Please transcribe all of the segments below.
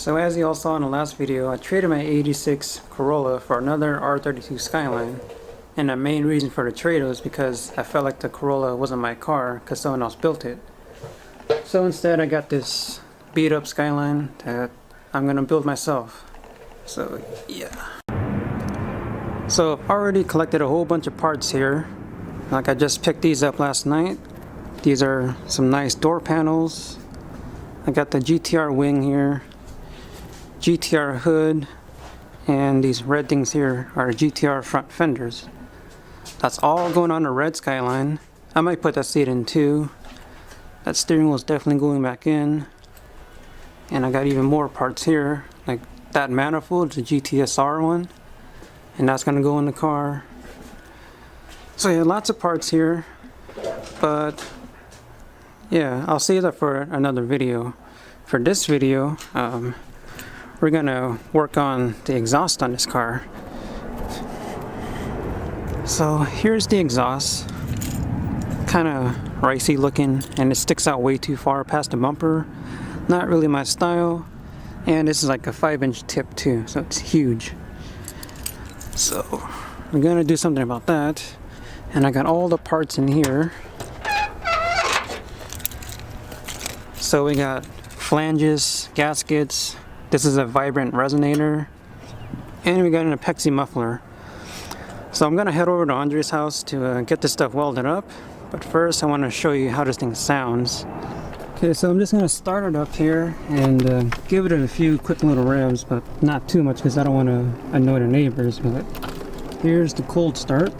So as you all saw in the last video, I traded my 86 Corolla for another R32 Skyline. And the main reason for the trade was because I felt like the Corolla wasn't my car because someone else built it. So instead I got this beat up Skyline that I'm gonna build myself. So yeah. So I've already collected a whole bunch of parts here. Like I just picked these up last night. These are some nice door panels. I got the GTR wing here, GTR hood, and these red things here are GTR front fenders. That's all going on the red Skyline. I might put that seat in too. That steering wheel is definitely going back in. And I got even more parts here, like that manifold, the GTSR one, and that's gonna go in the car. So yeah, lots of parts here, but yeah, I'll save that for another video. For this video, we're gonna work on the exhaust on this car. So here's the exhaust, kind of ricey looking, and it sticks out way too far past the bumper. Not really my style, and this is like a 5-inch tip too, so it's huge. So we're gonna do something about that, and I got all the parts in here. So we got flanges, gaskets, this is a vibrant resonator, and we got an Apexi muffler. So I'm gonna head over to Andre's house to get this stuff welded up, but first I want to show you how this thing sounds. Okay, so I'm just gonna start it up here and give it a few quick little revs, but not too much because I don't want to annoy the neighbors. But here's the cold start.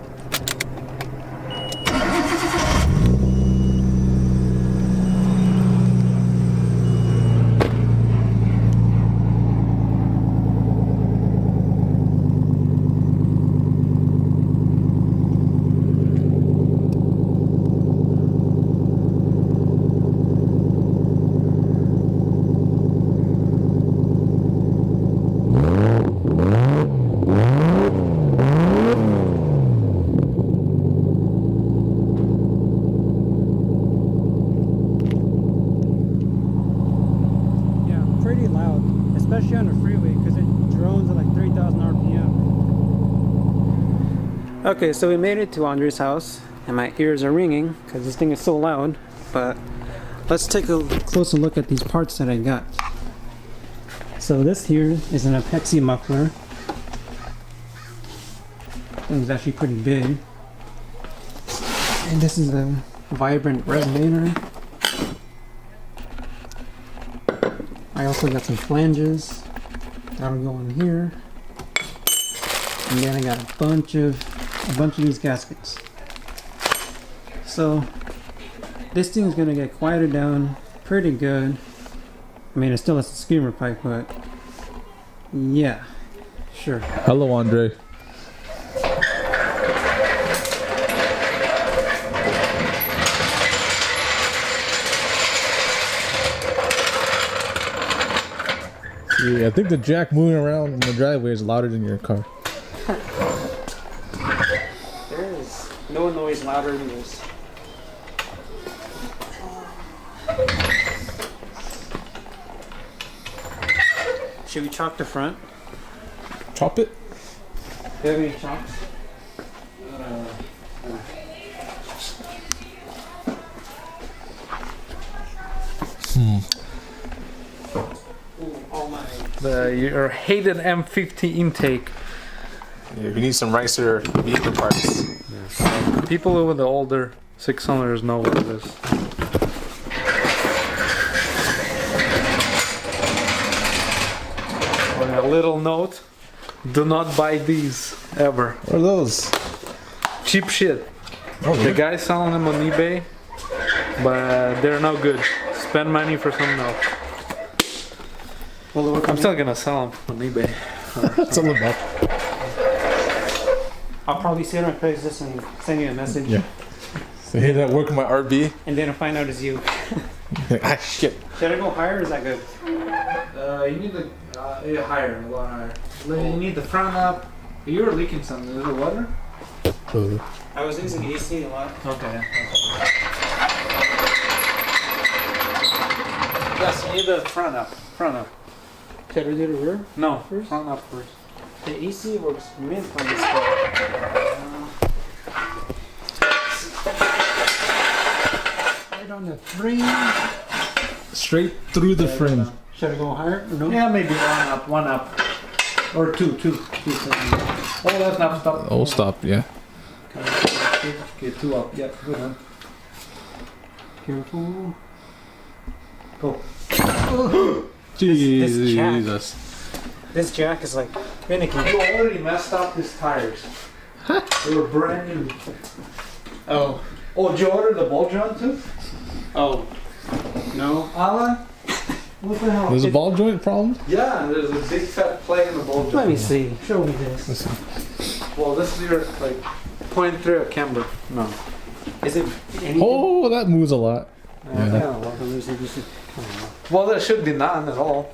Especially on the freeway because it drones at like 3,000 RPM. Okay, so we made it to Andre's house and my ears are ringing because this thing is so loud. But let's take a closer look at these parts that I got. So this here is an Apexi muffler. Thing's actually pretty big. And this is a vibrant resonator. I also got some flanges that'll go in here, and then I got a bunch of these gaskets. So this thing is gonna get quieted down pretty good. I mean, it still has a screamer pipe, but yeah, sure. Hello, Andre. Yeah, I think the jack moving around in the driveway is louder than your car. There is no noise louder than this. Should we chalk the front? Chop it? Do you have any chalks? Your hated M50 intake. Yeah, you need some nicer vehicle parts. Yes. People with the older 600s know what it is. On a little note, do not buy these ever. What are those? Cheap shit. Oh, The guy's selling them on eBay, but they're no good. Spend money for something else. Well, I'm still gonna sell them on eBay. That's all about. I'll probably see it on Craigslist and send you a message. Yeah. So hey, that work in my RV. And then I'll find out it's you. Ah, shit. Should I go higher or is that good? You need the higher, a lot higher. You need the front up. You were leaking something. Is it water? I was using AC a lot. Okay. Yes, you need the front up. Front up. Should I do the rear? No, First? front up first. The AC works mint on this car. Right on the frame. Straight through the frame. Should I go higher or no? Yeah, maybe one up. Or two. Oh, that's not stop. Oh, stop, yeah. Okay, 2 up. Yeah, good one. Careful. Go. Jesus. This jack is like finicky. You already messed up his tires. They were brand new. Oh. Oh, did you order the ball joint too? Oh. No. Alan? What the hell? There's a ball joint problem? Yeah, there's a big fat play in the ball joint. Let me see. Show me this. Let's see. Well, this is your like 0.3 of camber. No. Is it anything? Oh, that moves a lot. Yeah. Well, well, that should be none at all.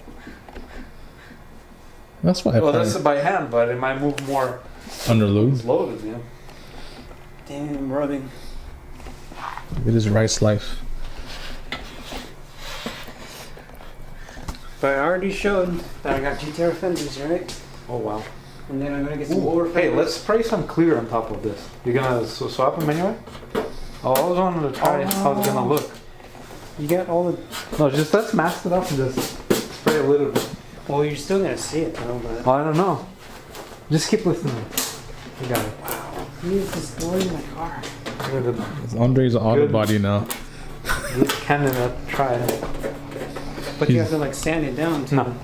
That's why I Well, probably that's by hand, but it might move more. under load. It's loaded, yeah. Damn, rubbing. It is rice life. But I already showed that I got GTR fenders, right? Oh wow. And then I'm gonna get some Ooh, lower hey, fenders. let's spray some clear on top of this. You're gonna swap them anyway? Oh, I was wanting to try how it's gonna look. You got all the. No, just let's mask it up and just spray a little bit. Well, you're still gonna see it though, but. Well, I don't know. Just keep listening. You got it. He is destroying my car. Look at It's Andre's auto Good. body now. this candidate try it. But you have to like sand it down too. No.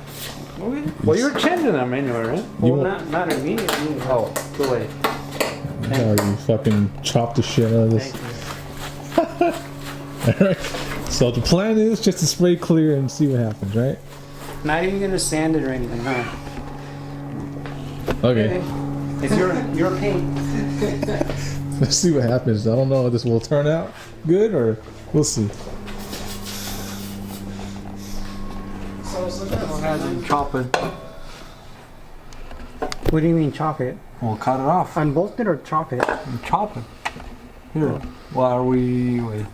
Okay. Well, you're changing them anyway, right? Well, won't- not immediately. Oh, too late. How you fucking chop the shit out of this. Thank you. Alright. So the plan is just to spray clear and see what happens, right? Not even gonna sand it or anything, huh? Okay. It's your paint. Let's see what happens. I don't know if this will turn out good or we'll see. So it's Chop it. What do you mean chop it? We'll cut it off. Unbolt it or chop it? And chop it. Here. Why are we... Wait.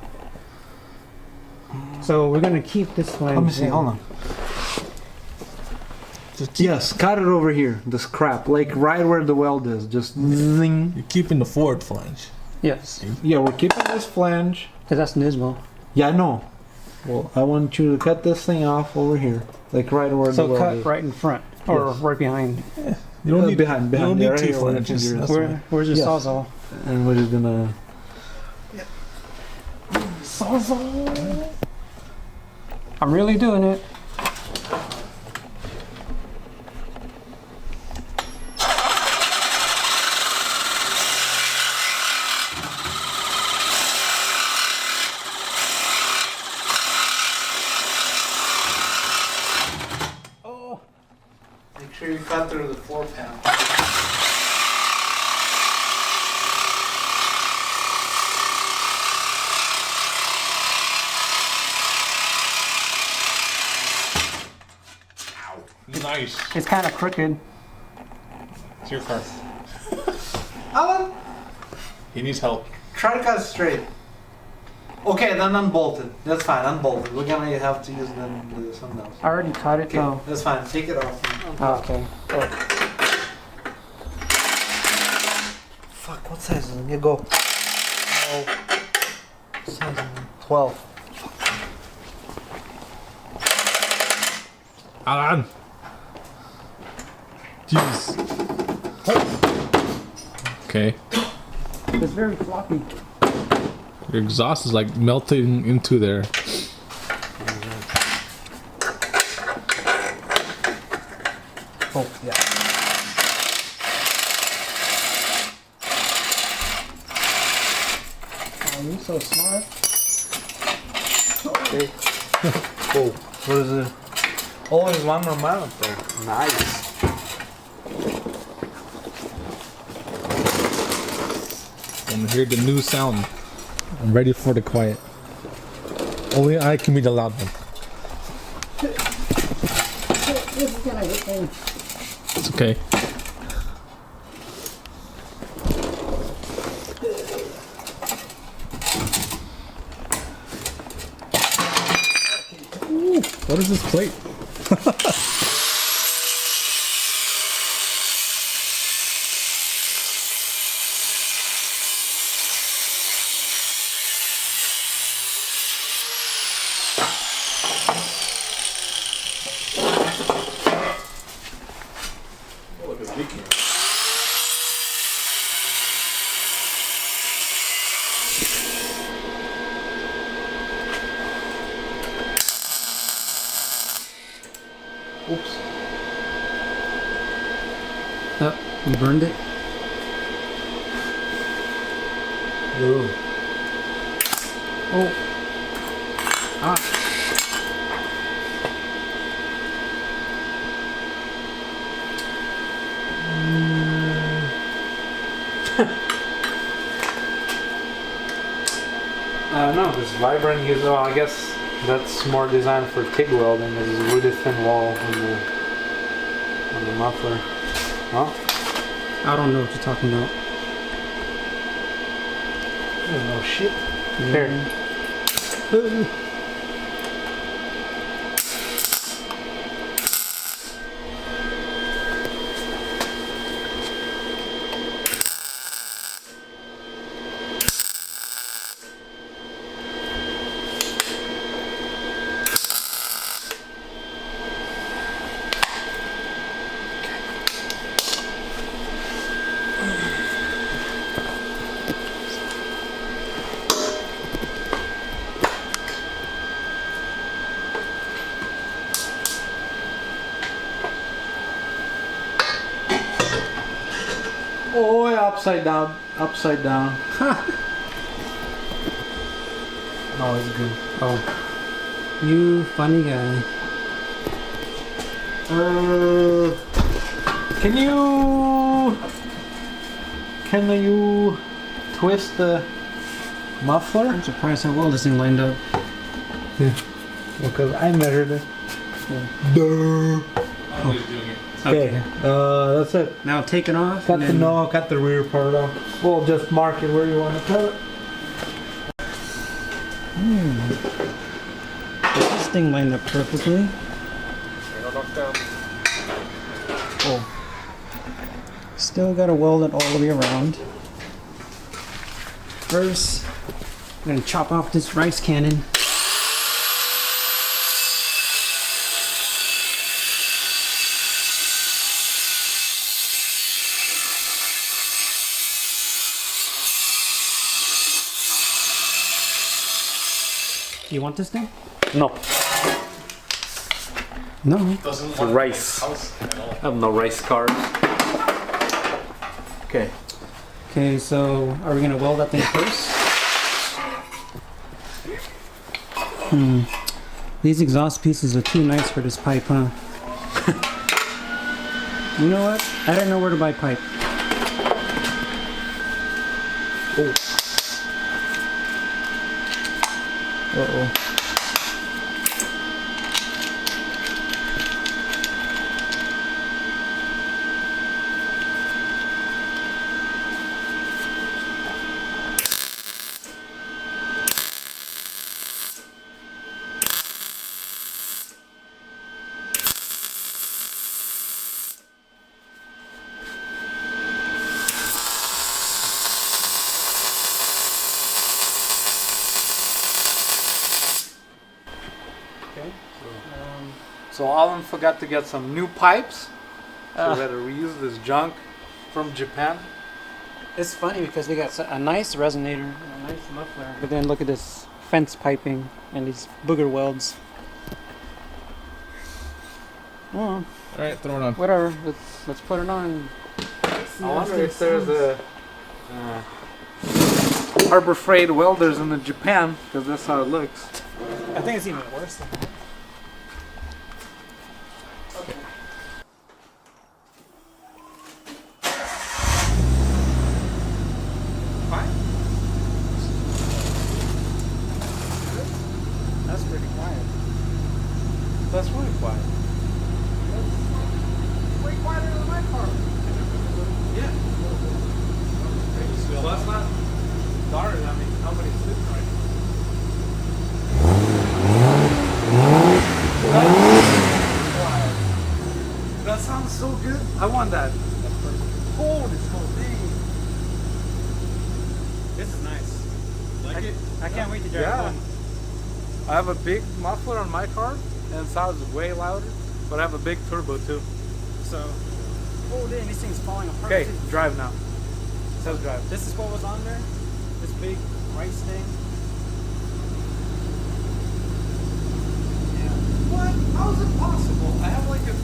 So we're gonna keep this one. Let me see. Hold on. Yes, cut it over here. This crap. Like right where the weld is. Just zing. You're keeping the forward flange. Yes, Yeah, we're keeping this flange. because that's Nismo. Yeah, I know. Well, I want you to cut this thing off over here. Like right where the So weld cut is. right in front or Yes. right behind. You don't need behind. You don't Yeah, need right two here where the flanges. finger is. That's Where's your Yes. sawzall? And we're just gonna... Sawzall. I'm really doing it. Make sure you cut through the floor panel. nice. It's kind of crooked. It's your car. Alan, He needs help. try to cut it straight. Okay, then unbolt it. That's fine, unbolt it. We're gonna have to use then something else. I already cut it Okay, though. that's fine. Take it off. Oh, okay. Fuck, what size is it? You go. Oh, size is it? 12. Alan! Jeez. Okay. It's very floppy. Your exhaust is like melting into there. Oh, yeah. Oh, you're so smart. Okay. Oh, what is it? Oh, there's one more mount there. Nice. And hear the new sound. I'm ready for the quiet. Only I can be the loud one. This is gonna hit me. It's okay. Ooh, what is this plate? Oops. Oh, you burned it? Ooh. Oh. Ah. I don't know. This vibrant is, well, I guess that's more designed for TIG welding. There's a really thin wall on the muffler. Well, I don't know what you're talking about. oh shit. Here. Oh, yeah, upside down. Upside down. No, it's good. Oh. You funny guy. Can you twist the muffler? I'm surprised how well this thing lined up. Yeah. Because I measured it. Yeah. Okay. That's it. Now take it off. Cut and the then- no, cut the rear part off. We'll just mark it where you want to cut it. This thing lined up perfectly. Oh. Still gotta weld it all the way around. First, I'm gonna chop off this rice cannon. You want this thing? No. No. It's rice. I have no rice cards. Okay. Okay, so are we gonna weld that thing first? These exhaust pieces are too nice for this pipe, huh? You know what? I don't know where to buy pipe. Oh. Uh-oh. So Alan forgot to get some new pipes. So we had to reuse this junk from Japan. It's funny because we got a nice resonator and a nice muffler, but then look at this fence piping and these booger welds. Oh, Alright, throw it on. whatever. Let's put it on. I wonder if there's a Harbor Freight welders in the Japan, because that's how it looks. I think it's even worse than that. That's pretty quiet. That's really quiet. Way quieter than my car. Yeah. Well, that's not dark. I mean, nobody's sleeping right now. That sounds so good. I want that. Oh, this whole thing. This is nice. Like it? I can't wait to drive Yeah. home. I have a big muffler on my car, and it sounds way louder, but I have a big turbo too. So, oh dang, this thing's falling apart. Okay, too. drive now. It says drive. This is what was on there? This big rice thing? What? How is it possible? I have like a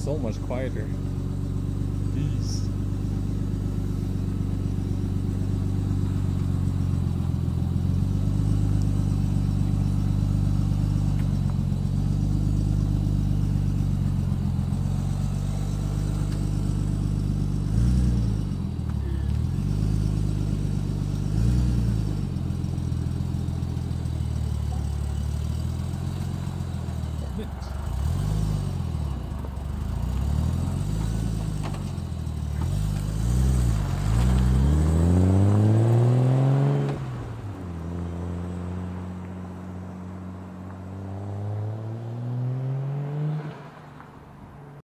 so much quieter. Jeez. Mint.